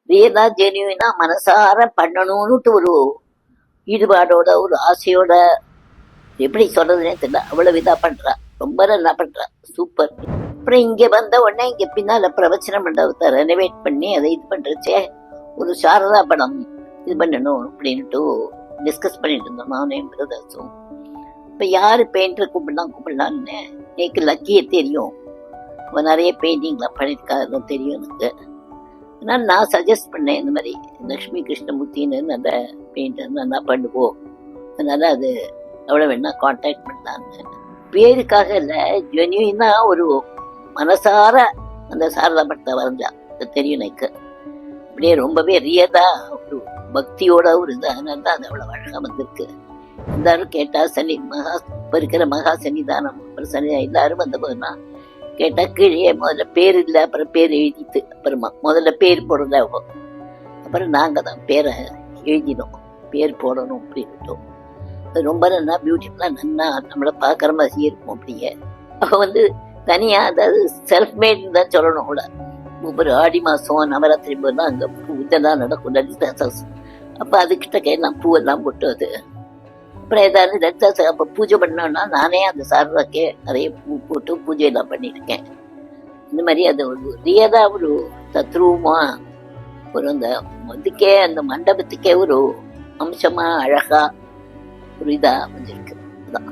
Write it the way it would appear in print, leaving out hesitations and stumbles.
ரியலா ஜெனியூனா மனசார பண்ணணும்னுட்டு ஒரு ஈடுபாடோட ஒரு ஆசையோட எப்படி சொல்றதுன்னே தெரியல, அவ்வளவு இதா பண்றா, ரொம்ப நல்லா பண்றா, சூப்பர். அப்புறம் இங்க வந்த உடனே இங்க பின்னால பிரவச்சன மண்டபத்தை ரெனோவேட் பண்ணி அதை இது பண்றச்சே ஒரு சாரதா படம் இது பண்ணணும் அப்படின்ட்டு டிஸ்கஸ் பண்ணிட்டு இருந்தோம் நானும் என் பிரதர்ஸும். இப்ப யாரு பெயிண்டர் கூப்பிடலான்னு எனக்கு லக்கியே தெரியும், அவன் நிறைய பெயிண்டிங்லாம் பண்ணியிருக்காரு தெரியும் எனக்கு. ஆனால் நான் சஜஸ்ட் பண்ணேன், இந்த மாதிரி லக்ஷ்மி கிருஷ்ணமூர்த்தின்னு அந்த பெயிண்டர் நல்லா பண்ணுவோம், அதனால அது அவ்வளோ வேணா கான்டாக்ட் பண்ணலான்னு. பேருக்காக இல்லை, ஜென்யூனா ஒரு மனசார அந்த சாரதா படத்தை வரைஞ்சா தெரியும் எனக்கு. அப்படியே ரொம்பவே ரியதா ஒரு பக்தியோட ஒரு இது, அதனால தான் அது அவ்வளோ அழகாக வந்திருக்கு. எல்லாரும் கேட்டா சனி மகா இப்போ இருக்கிற மகா சன்னிதானம் அப்புறம் சனி எல்லாரும் வந்த போதுனா கேட்டா கீழே முதல்ல பேர் இல்லை, அப்புறம் பேர் எழுதிட்டு அப்புறமா முதல்ல பேர் போடுறதா, அப்புறம் நாங்கள் தான் பேரை எழுதினோம், பேர் போடணும் அப்படின்ட்டோம். அது ரொம்ப நல்லா பியூட்டிஃபுல்லாக நல்லா நம்மளை பார்க்குற மாதிரி இருக்கும். அப்படியே அவள் வந்து தனியாக, அதாவது செல்ஃப் மேட்னு தான் சொல்லணும் கூட. ஒவ்வொரு ஆடி மாதம் நவராத்திரி போதுலாம் அங்கே பூ இதெல்லாம் நடக்கும், லலிதா சாஸ். அப்போ அதுக்கிட்ட கையெல்லாம் பூவெல்லாம் போட்டு அது அப்புறம் ஏதாவது லலிதா சாஸ் அப்போ பூஜை பண்ணோன்னா நானே அந்த சாரதாக்கே நிறைய பூ போட்டு பூஜையெல்லாம் பண்ணியிருக்கேன். இந்த மாதிரி அது ஒரு ரியதாக ஒரு தத்ரூபமா ஒரு அந்த இதுக்கே அந்த மண்டபத்துக்கே ஒரு அம்சமாக அழகாக ஒரு இதாக வந்திருக்கு. அதான்